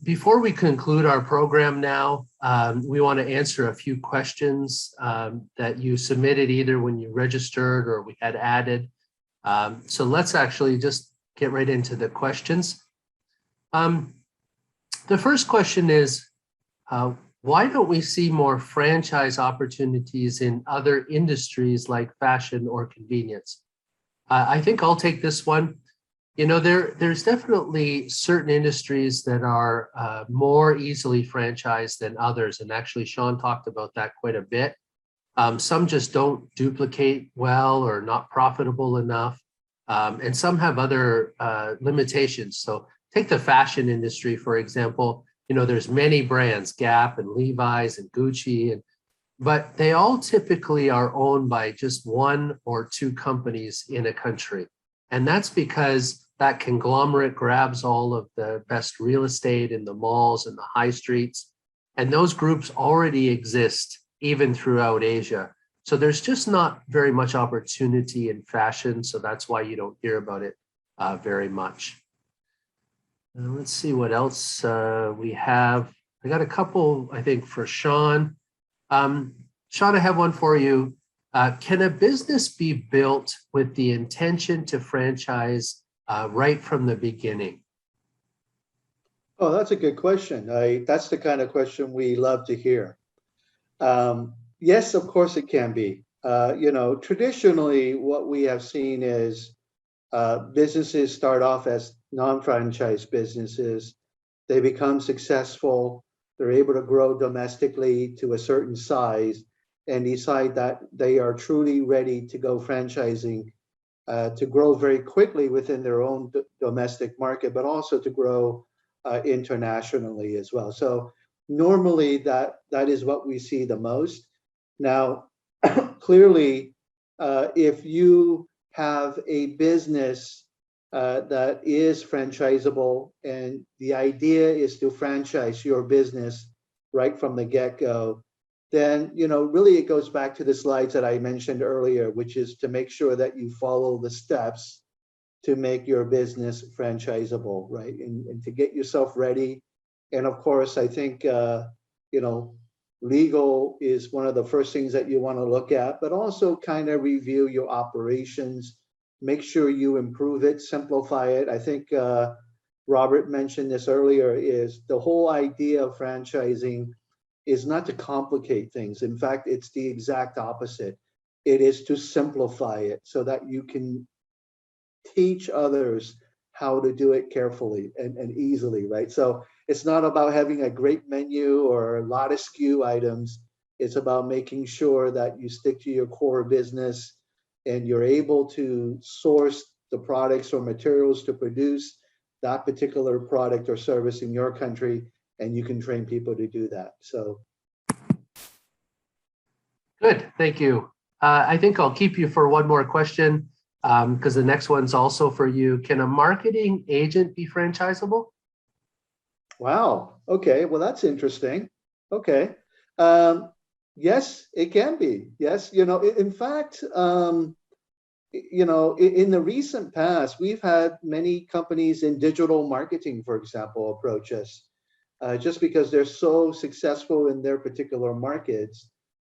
Before we conclude our program now, we want to answer a few questions that you submitted either when you registered or we had added. So let's actually just get right into the questions. The first question is, why don't we see more franchise opportunities in other industries like fashion or convenience? I think I'll take this one. You know, there's definitely certain industries that are more easily franchised than others. And actually, Sean talked about that quite a bit. Some just don't duplicate well or not profitable enough. And some have other limitations. So take the fashion industry, for example. You know, there's many brands, Gap and Levi's and Gucci, but they all typically are owned by just one or two companies in a country. And that's because that conglomerate grabs all of the best real estate in the malls and the high streets. And those groups already exist even throughout Asia. So there's just not very much opportunity in fashion. So that's why you don't hear about it very much. Let's see what else we have. I got a couple, I think, for Sean. Sean, I have one for you. Can a business be built with the intention to franchise right from the beginning? Oh, that's a good question. That's the kind of question we love to hear. Yes, of course it can be. You know, traditionally, what we have seen is businesses start off as non-franchise businesses. They become successful. They're able to grow domestically to a certain size and decide that they are truly ready to go franchising, to grow very quickly within their own domestic market, but also to grow internationally as well. So normally that is what we see the most. Now, clearly, if you have a business that is franchisable and the idea is to franchise your business right from the get-go, then, you know, really it goes back to the slides that I mentioned earlier, which is to make sure that you follow the steps to make your business franchisable, right? And to get yourself ready. And of course, I think, you know, legal is one of the first things that you want to look at, but also kind of review your operations, make sure you improve it, simplify it. I think Robert mentioned this earlier, is the whole idea of franchising is not to complicate things. In fact, it's the exact opposite. It is to simplify it so that you can teach others how to do it carefully and easily, right? So it's not about having a great menu or a lot of SKU items. It's about making sure that you stick to your core business and you're able to source the products or materials to produce that particular product or service in your country, and you can train people to do that. So good, thank you. I think I'll keep you for one more question because the next one's also for you. Can a marketing agent be franchisable? Wow, okay, well, that's interesting. Okay, yes, it can be. Yes, you know, in fact, you know, in the recent past, we've had many companies in digital marketing, for example, approach us just because they're so successful in their particular markets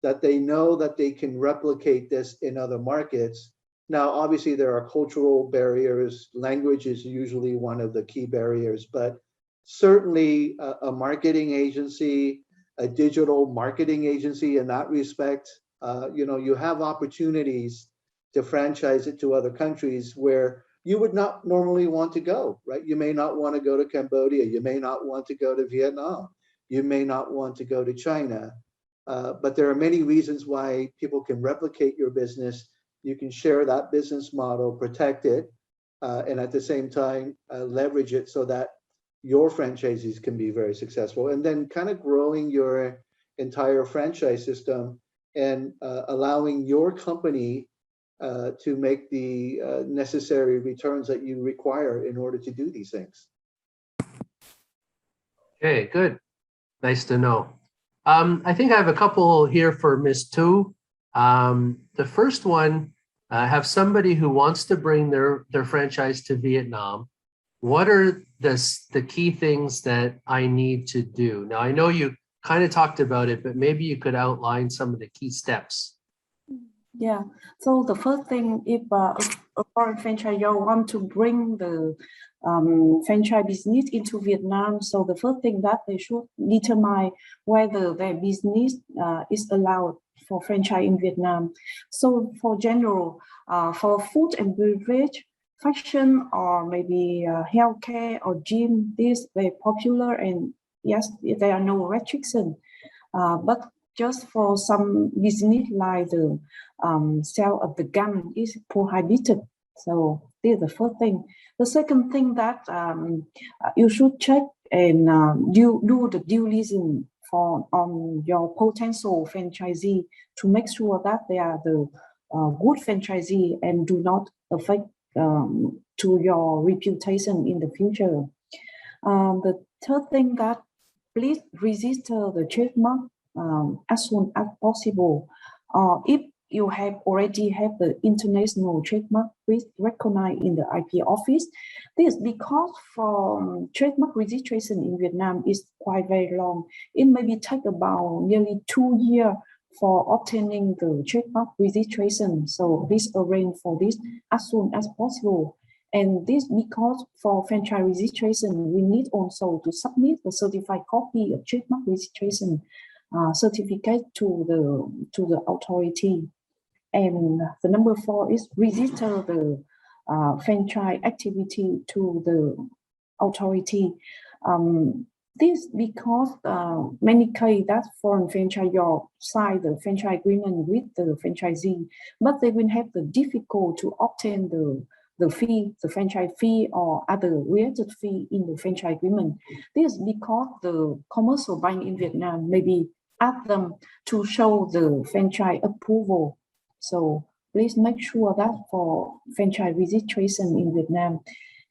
that they know that they can replicate this in other markets. Now, obviously, there are cultural barriers. Language is usually one of the key barriers, but certainly a marketing agency, a digital marketing agency in that respect, you know, you have opportunities to franchise it to other countries where you would not normally want to go, right? You may not want to go to Cambodia. You may not want to go to Vietnam. You may not want to go to China. But there are many reasons why people can replicate your business. You can share that business model, protect it, and at the same time, leverage it so that your franchisees can be very successful. And then kind of growing your entire franchise system and allowing your company to make the necessary returns that you require in order to do these things. Okay, good. Nice to know. I think I have a couple here for Ms. Tu. The first one, have somebody who wants to bring their franchise to Vietnam. what are the key things that I need to do? Now, I know you kind of talked about it, but maybe you could outline some of the key steps. Yeah. So the first thing, if a foreign franchisor want to bring the franchise business into Vietnam, so the first thing that they should determine whether their business is allowed for franchise in Vietnam. So for general, for food and beverage, fashion, or maybe healthcare or gym, this very popular, and yes, there are no restrictions. But just for some business like the sale of the gun is prohibited. So this is the first thing. The second thing that you should check and do the due diligence for on your potential franchisee to make sure that they are the good franchisee and do not affect to your reputation in the future. The third thing that please register the trademark as soon as possible. If you have already have the international trademark, please recognize in the IP office. This because for trademark registration in Vietnam is quite very long. It maybe take about nearly 2 years for obtaining the trademark registration. So please arrange for this as soon as possible. And this because for franchise registration, we need also to submit a certified copy of trademark registration certificate to the authority. And the number 4 is register the franchise activity to the authority. This because many cases that foreign franchisor sign the franchise agreement with the franchisee, but they will have the difficult to obtain the fee, the franchise fee or other related fee in the franchise agreement. This is because the commercial bank in Vietnam maybe ask them to show the franchise approval. So please make sure that for franchise registration in Vietnam.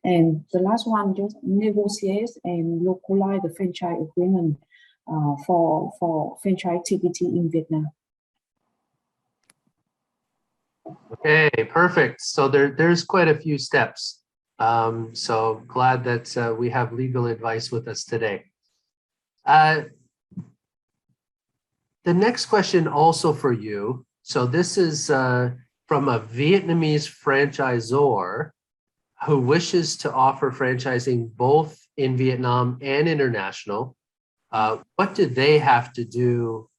And the last one, just negotiate and localize the franchise agreement for franchise activity in Vietnam. Okay, perfect. So there's quite a few steps. So glad that we have legal advice with us today. The next question also for you. So this is from a Vietnamese franchisor who wishes to offer franchising both in Vietnam and international. What do they have to do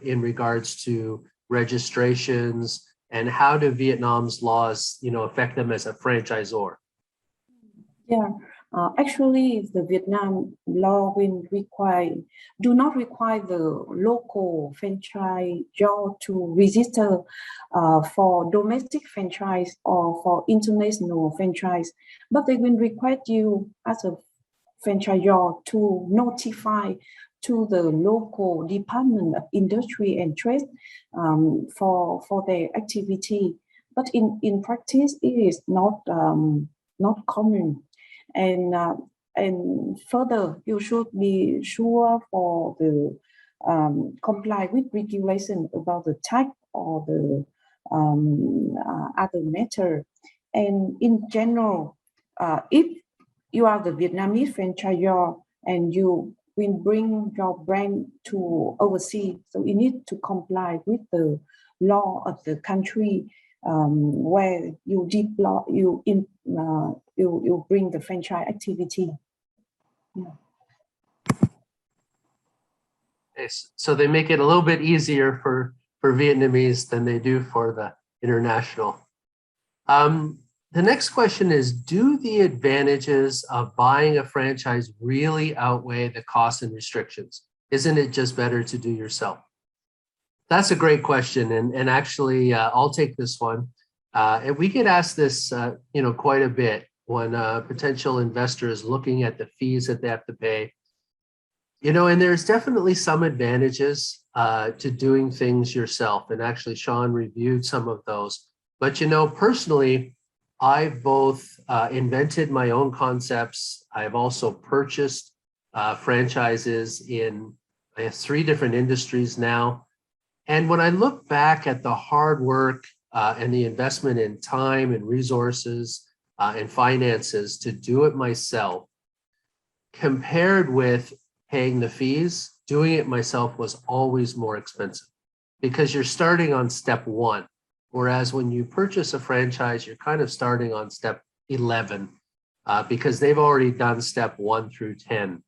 in regards to registrations, and how do Vietnam's laws, affect them as a franchisor? Yeah, actually, the Vietnam law do not require the local franchisor to register for domestic franchise or for international franchise, but they will require you as a franchisor to notify to the local Department of Industry and Trade for their activity. But in practice, it is not common. And further, you should be sure for the comply with regulation about the tax or the other matter. And in general, if you are the Vietnamese franchisor and you will bring your brand to overseas, so you need to comply with the law of the country where you deploy, you bring the franchise activity. Yeah. So they make it a little bit easier for Vietnamese than they do for the international. The next question is, do the advantages of buying a franchise really outweigh the costs and restrictions? Isn't it just better to do yourself? That's a great question. And actually, I'll take this one. And we get asked this, quite a bit when a potential investor is looking at the fees that they have to pay. And there's definitely some advantages to doing things yourself. And actually, Sean reviewed some of those. But, personally, I've both invented my own concepts. I've also purchased franchises in 3 different industries now. And when I look back at the hard work and the investment in time and resources and finances to do it myself, compared with paying the fees, doing it myself was always more expensive because you're starting on step 1. Whereas when you purchase a franchise, you're kind of starting on step 11 because they've already done step 1 through 10.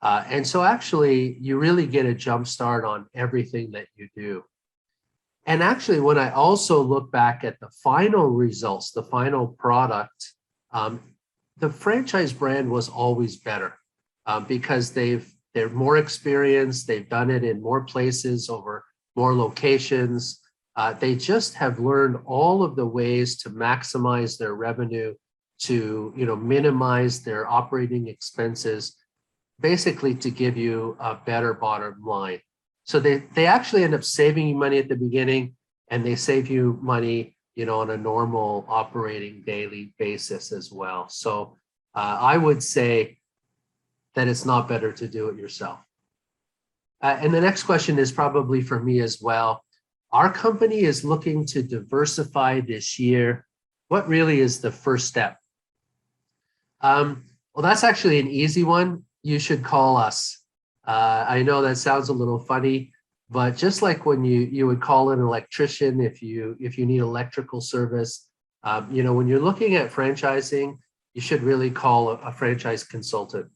And so actually, you really get a jump start on everything that you do. And actually, when I also look back at the final results, the final product, the franchise brand was always better because they're more experienced. They've done it in more places over more locations. They just have learned all of the ways to maximize their revenue, to minimize their operating expenses, basically to give you a better bottom line. So they actually end up saving you money at the beginning, and they save you money, on a normal operating daily basis as well. So I would say that it's not better to do it yourself. And the next question is probably for me as well. Our company is looking to diversify this year. What really is the first step? Well, that's actually an easy one. You should call us. I know that sounds a little funny, but just like when you would call an electrician if you need electrical service, when you're looking at franchising, you should really call a franchise consultant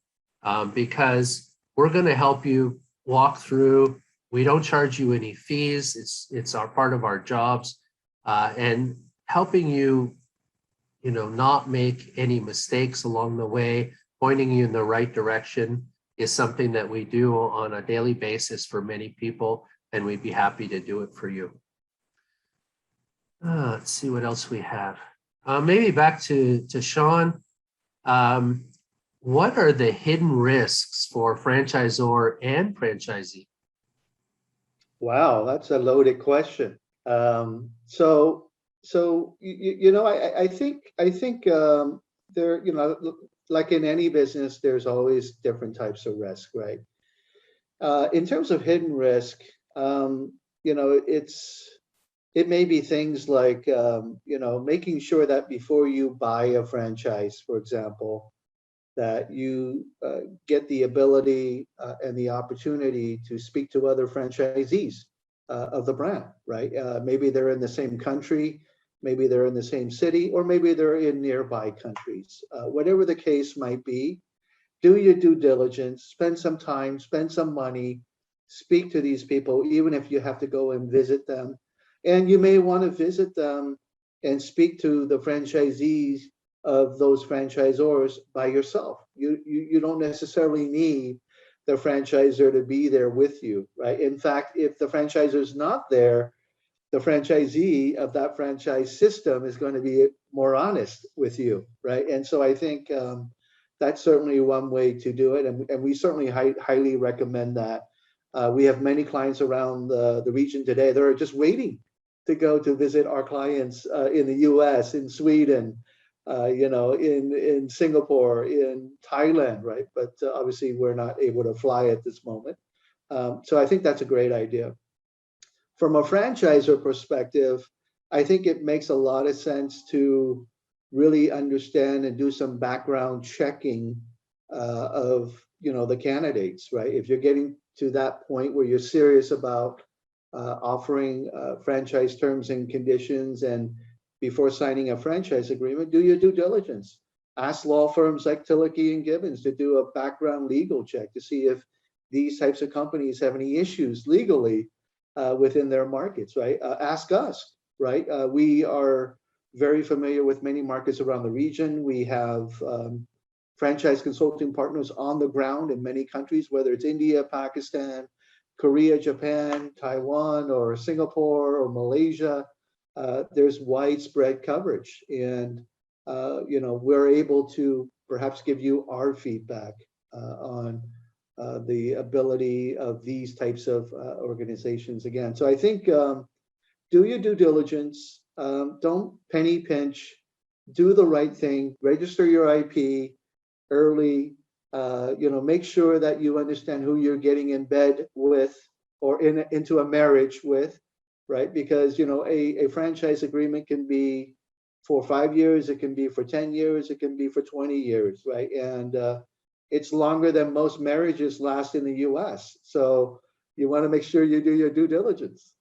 because we're going to help you walk through. We don't charge you any fees. It's our part of our jobs, and helping you, not make any mistakes along the way, pointing you in the right direction is something that we do on a daily basis for many people, and we'd be happy to do it for you. Let's see what else we have. Maybe back to Sean. What are the hidden risks for franchisor and franchisee? Wow, that's a loaded question. I think there, like in any business, there's always different types of risk, right? In terms of hidden risk, it may be things like, making sure that before you buy a franchise, for example, that you get the ability and the opportunity to speak to other franchisees of the brand, right? Maybe they're in the same country, maybe they're in the same city, or maybe they're in nearby countries. Whatever the case might be, do your due diligence, spend some time, spend some money, speak to these people, even if you have to go and visit them. And you may want to visit them and speak to the franchisees of those franchisors by yourself. You don't necessarily need the franchisor to be there with you, right? In fact, if the franchisor is not there, the franchisee of that franchise system is going to be more honest with you, right? And so I think that's certainly one way to do it, and we certainly highly recommend that. We have many clients around the region today that are just waiting to go to visit our clients in the US, in Sweden, in Singapore, in Thailand, right? But obviously we're not able to fly at this moment. So I think that's a great idea. From a franchisor perspective, I think it makes a lot of sense to really understand and do some background checking of the candidates, right? If you're getting to that point where you're serious about offering franchise terms and conditions, and before signing a franchise agreement, do your due diligence. Ask law firms like Tillicky and Gibbons to do a background legal check to see if these types of companies have any issues legally within their markets, right? Ask us, right? We are very familiar with many markets around the region. We have franchise consulting partners on the ground in many countries, whether it's India, Pakistan, Korea, Japan, Taiwan, or Singapore, or Malaysia. There's widespread coverage, and we're able to perhaps give you our feedback on the ability of these types of organizations again. So I think do your due diligence, don't penny pinch, do the right thing, register your IP early, make sure that you understand who you're getting in bed with or into a marriage with, right? Because a franchise agreement can be for 5 years, it can be for 10 years, it can be for 20 years, right? And it's longer than most marriages last in the US. So you want to make sure you do your due diligence.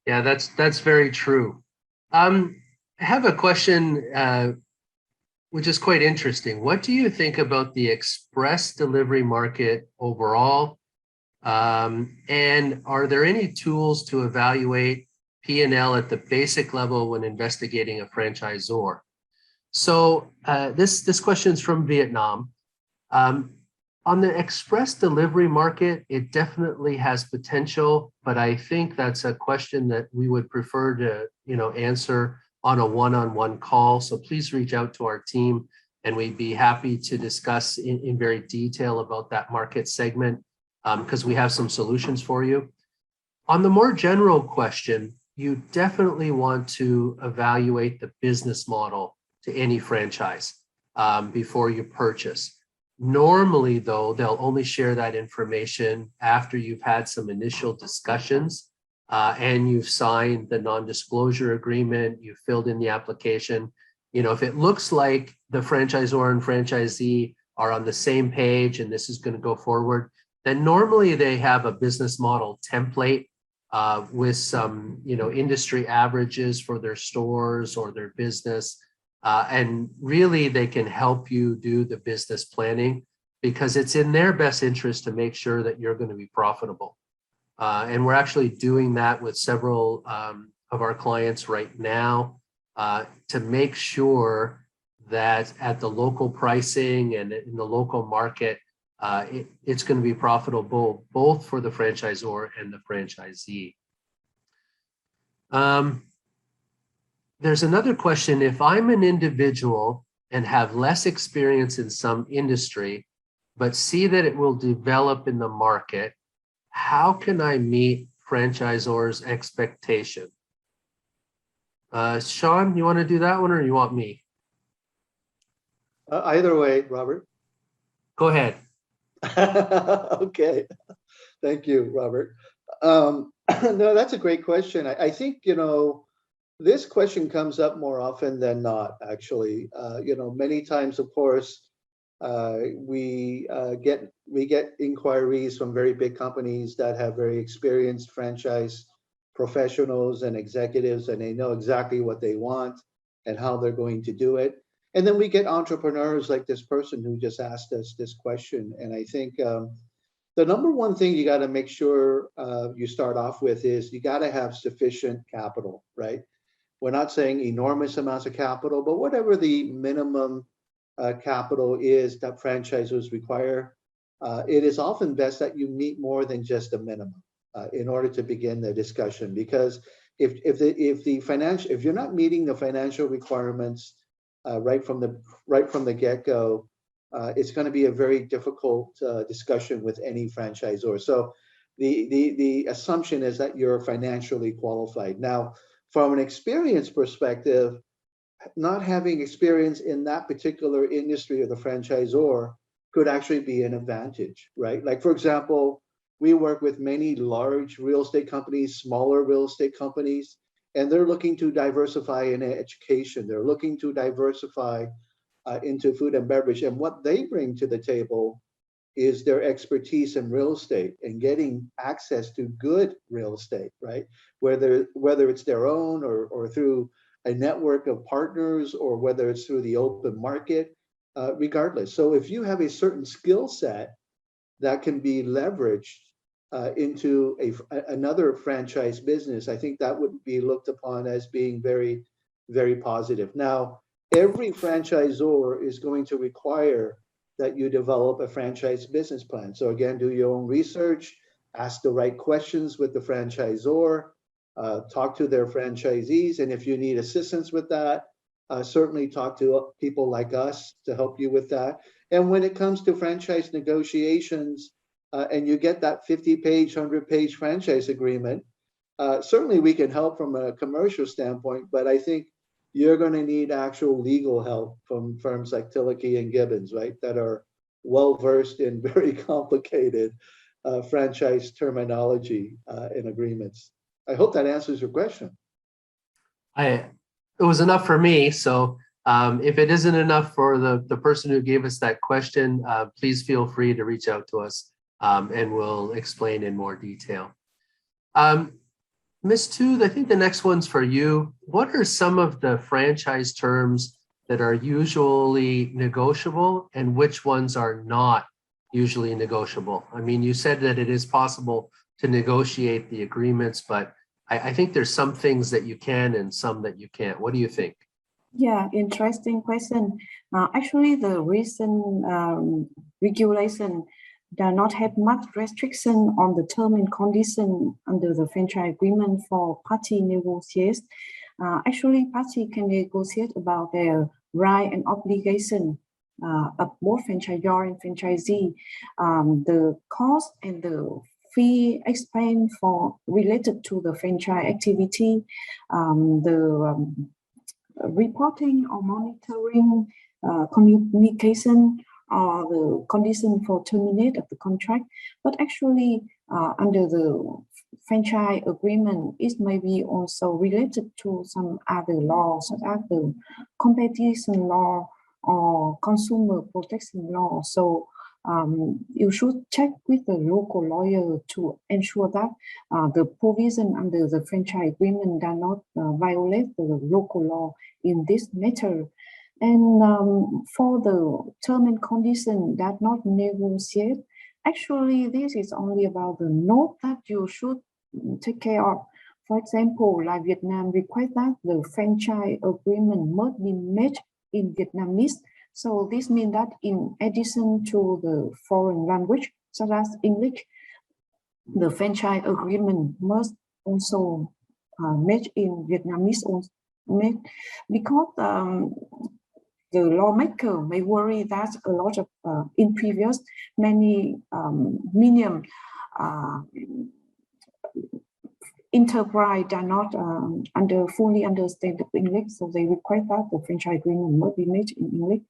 Yeah, that's very true. I have a question, which is quite interesting. What do you think about the express delivery market overall? And are there any tools to evaluate P&L at the basic level when investigating a franchisor? So this question is from Vietnam. On the express delivery market, it definitely has potential, but I think that's a question that we would prefer to, answer on a one-on-one call. So please reach out to our team, and we'd be happy to discuss in very detail about that market segment, because we have some solutions for you. On the more general question, you definitely want to evaluate the business model to any franchise before you purchase. Normally, though, they'll only share that information after you've had some initial discussions and you've signed the non-disclosure agreement, you've filled in the application. If it looks like the franchisor and franchisee are on the same page and this is going to go forward, then normally they have a business model template with some, industry averages for their stores or their business. And really, they can help you do the business planning because it's in their best interest to make sure that you're going to be profitable. And we're actually doing that with several of our clients right now to make sure that at the local pricing and in the local market, it's going to be profitable both for the franchisor and the franchisee. There's another question. If I'm an individual and have less experience in some industry, but see that it will develop in the market, how can I meet franchisors' expectation? Sean, you want to do that one or you want me? Either way, Robert. Go ahead. Okay. Thank you, Robert. No, that's a great question. I think, this question comes up more often than not, actually. Many times, of course, we get inquiries from very big companies that have very experienced franchise professionals and executives, and they know exactly what they want and how they're going to do it. And then we get entrepreneurs like this person who just asked us this question. And I think the number one thing you got to make sure you start off with is you got to have sufficient capital, right? We're not saying enormous amounts of capital, but whatever the minimum capital is that franchisors require, it is often best that you meet more than just a minimum in order to begin the discussion. Because if you're not meeting the financial requirements right from the get-go, it's going to be a very difficult discussion with any franchisor. So the assumption is that you're financially qualified. Now, from an experience perspective, not having experience in that particular industry or the franchisor could actually be an advantage, right? Like, for example, we work with many large real estate companies, smaller real estate companies, and they're looking to diversify in education. They're looking to diversify into food and beverage. And what they bring to the table is their expertise in real estate and getting access to good real estate, right? Whether it's their own or through a network of partners, or whether it's through the open market, regardless. So if you have a certain skill set that can be leveraged into another franchise business, I think that would be looked upon as being very, very positive. Now, every franchisor is going to require that you develop a franchise business plan. So again, do your own research, ask the right questions with the franchisor, talk to their franchisees, and if you need assistance with that, certainly talk to people like us to help you with that. And when it comes to franchise negotiations, and you get that 50-page, 100-page franchise agreement, certainly we can help from a commercial standpoint, but I think you're going to need actual legal help from firms like Tillich and Gibbons, right, that are well-versed in very complicated franchise terminology in agreements. I hope that answers your question. It was enough for me. So if it isn't enough for the person who gave us that question, please feel free to reach out to us and we'll explain in more detail. Ms. Tooth, I think the next one's for you. What are some of the franchise terms that are usually negotiable and which ones are not usually negotiable? I mean, you said that it is possible to negotiate the agreements, but I think there's some things that you can and some that you can't. What do you think? Yeah, interesting question. Actually, the recent regulation does not have much restriction on the term and condition under the franchise agreement for party negotiates. Actually, party can negotiate about their right and obligation of both franchisor and franchisee. The cost and the fee expense for related to the franchise activity, reporting or monitoring, communication, or the condition for terminate of the contract. But actually, under the franchise agreement, it may be also related to some other laws, such as the competition law or consumer protection law. So you should check with the local lawyer to ensure that the provision under the franchise agreement does not violate the local law in this matter. And for the term and condition that not negotiate, actually this is only about the note that you should take care of. For example, like Vietnam requires that the franchise agreement must be made in Vietnamese. So this means that in addition to the foreign language, such as English, the franchise agreement must also made in Vietnamese, because the lawmaker may worry that a lot of in previous many medium enterprise are not fully understand the English, so they require that the franchise agreement must be made in English.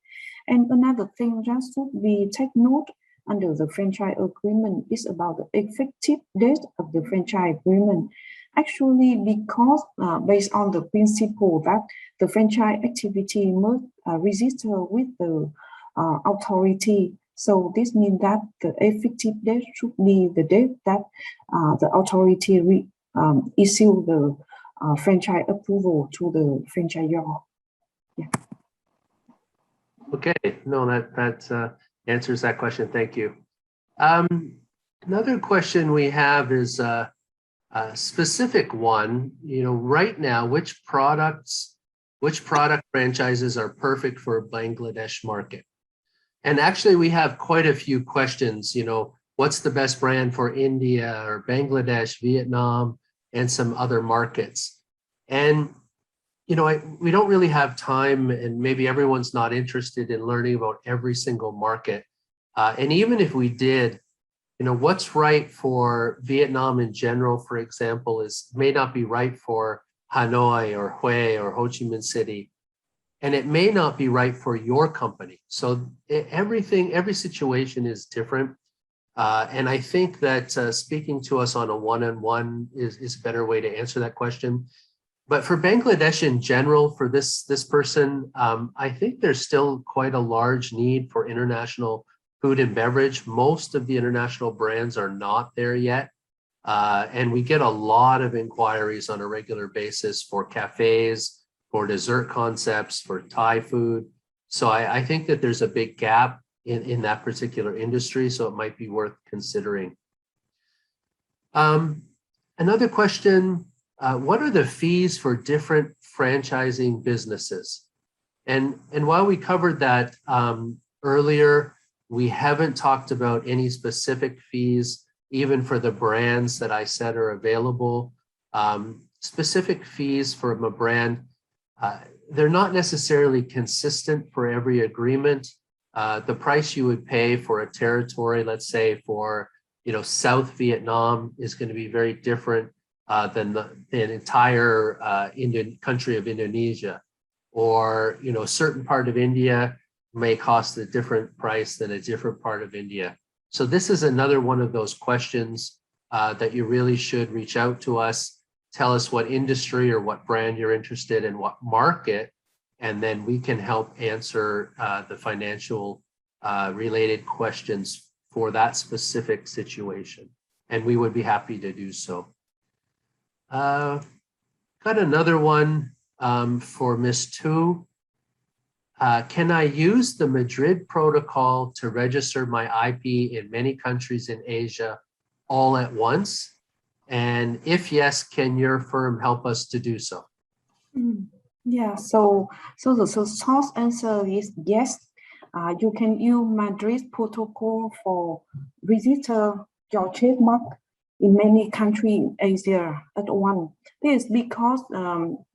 And another thing that should be take note under the franchise agreement is about the effective date of the franchise agreement. Actually, because based on the principle that the franchise activity must register with the authority. So this means that the effective date should be the date that the authority issue the franchise approval to the franchisor. Yeah. Okay, no, that answers that question. Thank you. Another question we have is a specific one. You know, right now, which product franchises are perfect for Bangladesh market? And actually, we have quite a few questions. You know, what's the best brand for India or Bangladesh, Vietnam, and some other markets? And you know, we don't really have time, and maybe everyone's not interested in learning about every single market. And even if we did, you know, what's right for Vietnam in general, for example, may not be right for Hanoi or Hue or Ho Chi Minh City. And it may not be right for your company. So every situation is different. And I think that speaking to us on a one-on-one is a better way to answer that question. But for Bangladesh in general, for this person, I think there's still quite a large need for international food and beverage. Most of the international brands are not there yet. And we get a lot of inquiries on a regular basis for cafes, for dessert concepts, for Thai food. So I think that there's a big gap in that particular industry, so it might be worth considering. Another question, what are the fees for different franchising businesses? And while we covered that earlier, we haven't talked about any specific fees, even for the brands that I said are available. Specific fees from a brand, they're not necessarily consistent for every agreement. The price you would pay for a territory, let's say for South Vietnam, is going to be very different than the entire country of Indonesia, or a certain part of India may cost a different price than a different part of India. So this is another one of those questions that you really should reach out to us. Tell us what industry or what brand you're interested in, what market, and then we can help answer the financial related questions for that specific situation. And we would be happy to do so. Got another one for Ms. Tu. Can I use the Madrid protocol to register my IP in many countries in Asia all at once? And if yes, can your firm help us to do so? Yeah, so the short answer is yes. You can use Madrid protocol for register your trademark in many countries in Asia at once. This is because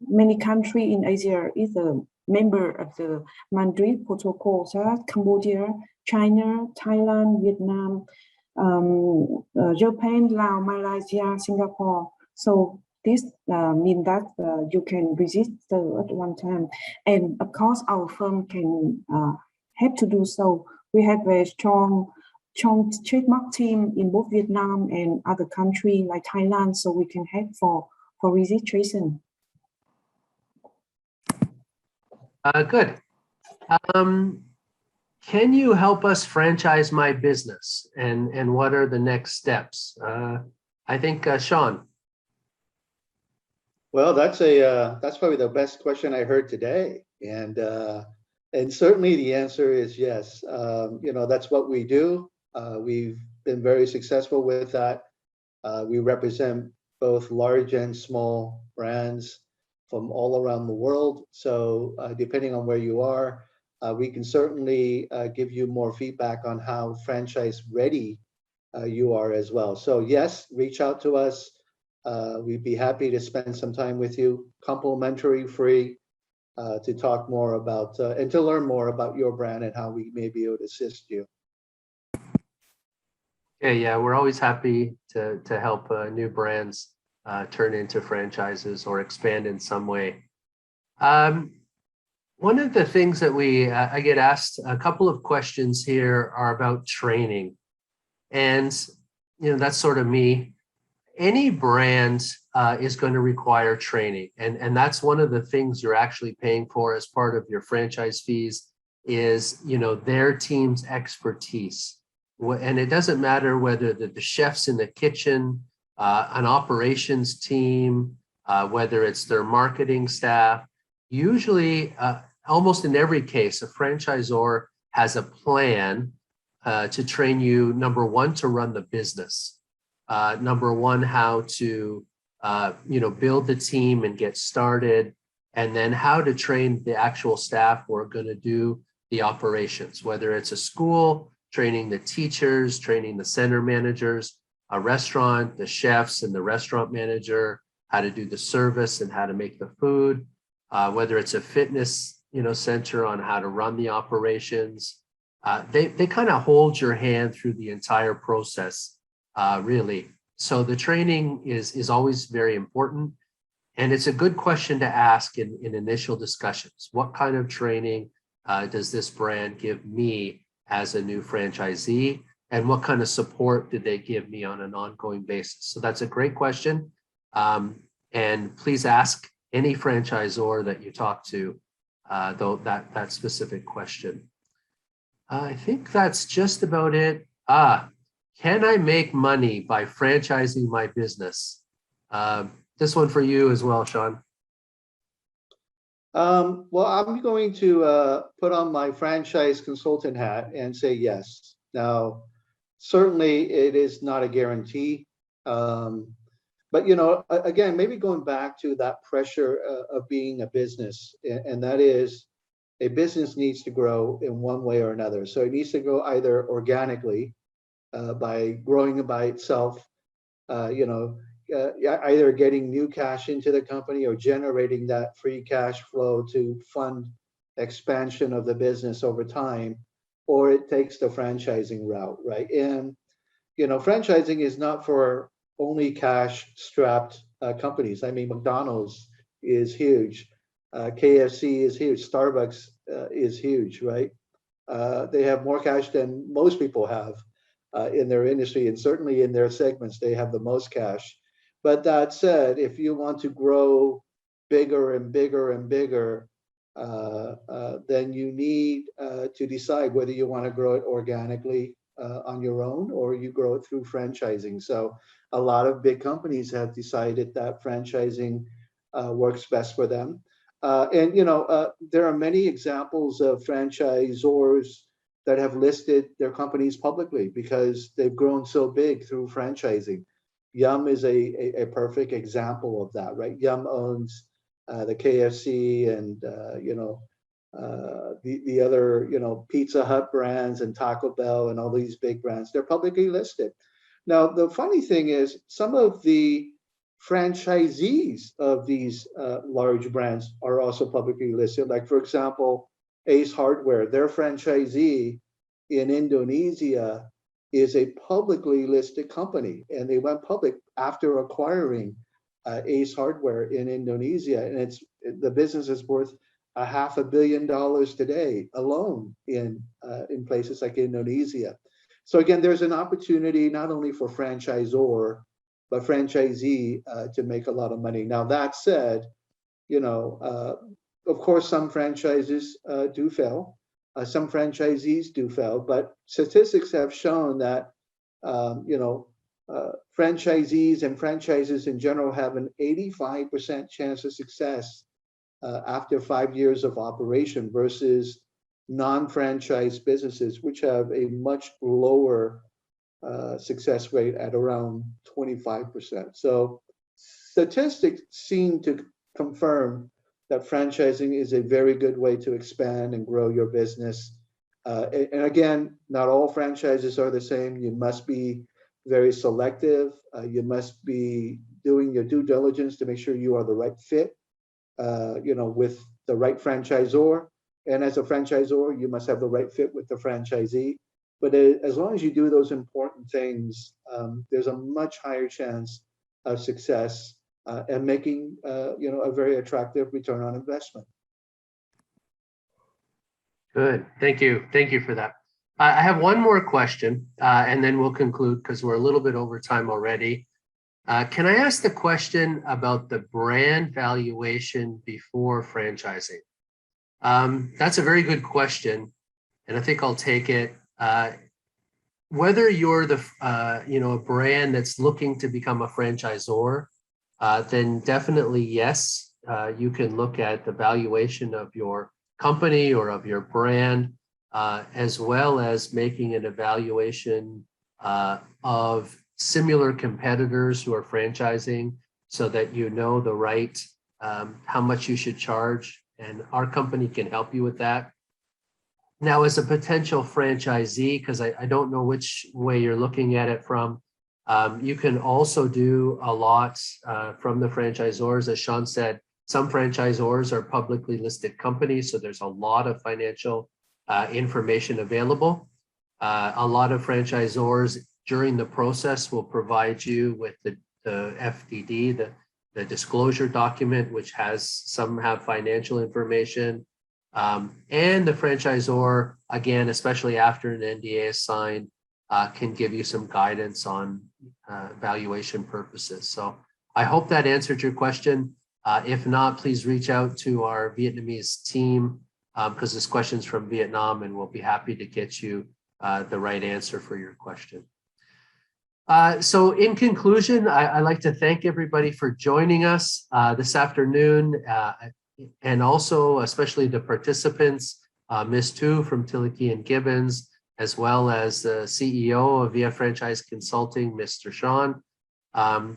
many countries in Asia is a member of the Madrid protocol, such as Cambodia, China, Thailand, Vietnam, Japan, Laos, Malaysia, Singapore. So this means that you can register at one time. And of course, our firm can help to do so. We have a strong trademark team in both Vietnam and other countries like Thailand, so we can help for registration. Good. Can you help us franchise my business? And what are the next steps? I think Sean. Well, that's probably the best question I heard today, and certainly the answer is yes. That's what we do. We've been very successful with that. We represent both large and small brands from all around the world. So depending on where you are, we can certainly give you more feedback on how franchise ready you are as well. So yes, reach out to us. We'd be happy to spend some time with you, complimentary, free, to talk more about and to learn more about your brand and how we may be able to assist you. Yeah, we're always happy to help new brands turn into franchises or expand in some way. One of the things that I get asked, a couple of questions here are about training. And, that's sort of me. Any brand is going to require training. And that's one of the things you're actually paying for as part of your franchise fees is, their team's expertise. And it doesn't matter whether the chefs in the kitchen, an operations team, whether it's their marketing staff. Usually, almost in every case, a franchisor has a plan to train you, number one, to run the business. Number one, how to, build the team and get started, and then how to train the actual staff who are going to do the operations, whether it's a school, training the teachers, training the center managers, a restaurant, the chefs and the restaurant manager, how to do the service and how to make the food, whether it's a fitness, center on how to run the operations. They kind of hold your hand through the entire process, really. So the training is always very important. And it's a good question to ask in initial discussions. What kind of training does this brand give me as a new franchisee? And what kind of support did they give me on an ongoing basis? So that's a great question. And please ask any franchisor that you talk to, though that specific question. I think that's just about it. Can I make money by franchising my business? This one for you as well, Sean. Well, I'm going to put on my franchise consultant hat and say yes. Now, certainly it is not a guarantee. But, again, maybe going back to that pressure of being a business, and that is a business needs to grow in one way or another. So it needs to grow either organically by growing by itself, either getting new cash into the company or generating that free cash flow to fund expansion of the business over time, or it takes the franchising route, right? And, franchising is not for only cash-strapped companies. I mean, McDonald's is huge. KFC is huge. Starbucks is huge, right? They have more cash than most people have. in their industry, and certainly in their segments, they have the most cash. But that said, if you want to grow bigger and bigger and bigger, then you need to decide whether you want to grow it organically on your own, or you grow it through franchising. So a lot of big companies have decided that franchising works best for them. And there are many examples of franchisors that have listed their companies publicly because they've grown so big through franchising. Yum is a perfect example of that, right? Yum owns the KFC and the other Pizza Hut brands and Taco Bell and all these big brands. They're publicly listed. Now the funny thing is, some of the franchisees of these large brands are also publicly listed. Like, for example, Ace Hardware, their franchisee in Indonesia is a publicly listed company, and they went public after acquiring Ace Hardware in Indonesia, and the business is worth $500 million today alone in places like Indonesia. So again, there's an opportunity not only for franchisor but franchisee to make a lot of money. Now that said, of course, some franchises do fail. Some franchisees do fail, but statistics have shown that franchisees and franchises in general have an 85% chance of success after 5 years of operation versus non-franchise businesses, which have a much lower success rate at around 25%. So statistics seem to confirm that franchising is a very good way to expand and grow your business. And again, not all franchises are the same. You must be very selective. You must be doing your due diligence to make sure you are the right fit, with the right franchisor. And as a franchisor, you must have the right fit with the franchisee. But as long as you do those important things, there's a much higher chance of success and making a very attractive return on investment. Good. Thank you. Thank you for that. I have one more question, and then we'll conclude because we're a little bit over time already. Can I ask the question about the brand valuation before franchising? That's a very good question, and I think I'll take it. Whether you're a brand that's looking to become a franchisor, then definitely yes, you can look at the valuation of your company or of your brand, as well as making an evaluation of similar competitors who are franchising, so that you know the right how much you should charge, and our company can help you with that. Now, as a potential franchisee, because I don't know which way you're looking at it from, you can also do a lot from the franchisors. As Sean said, some franchisors are publicly listed companies, so there's a lot of financial information available. A lot of franchisors during the process will provide you with the FDD, the disclosure document, which some have financial information. And the franchisor, again, especially after an NDA is signed, can give you some guidance on valuation purposes. So I hope that answered your question. If not, please reach out to our Vietnamese team because this question's from Vietnam, and we'll be happy to get you the right answer for your question. So in conclusion, I'd like to thank everybody for joining us this afternoon, and also especially the participants, Ms. Tu from Tilleke and Gibbons, as well as the CEO of VF Franchise Consulting, Mr. Sean. I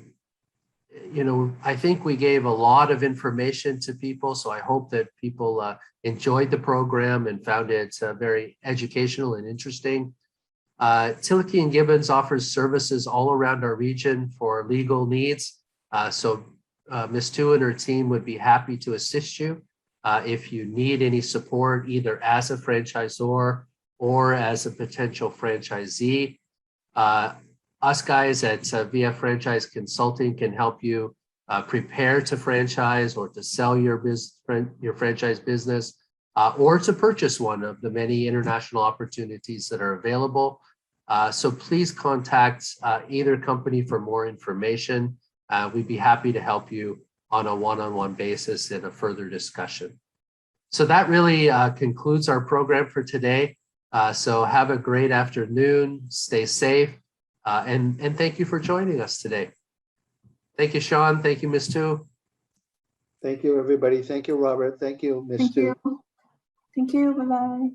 think we gave a lot of information to people, so I hope that people enjoyed the program and found it very educational and interesting. Tilleke and Gibbons offers services all around our region for legal needs. So Ms. Tu and her team would be happy to assist you if you need any support, either as a franchisor or as a potential franchisee. Us guys at VF Franchise Consulting can help you prepare to franchise or to sell your franchise business or to purchase one of the many international opportunities that are available. So please contact either company for more information. We'd be happy to help you on a one-on-one basis in a further discussion. So that really concludes our program for today. So have a great afternoon, stay safe, and thank you for joining us today. Thank you, Sean. Thank you, Ms. Tu. Thank you, everybody. Thank you, Robert. Thank you, Ms. Thank Tu. you. Thank you. Bye-bye.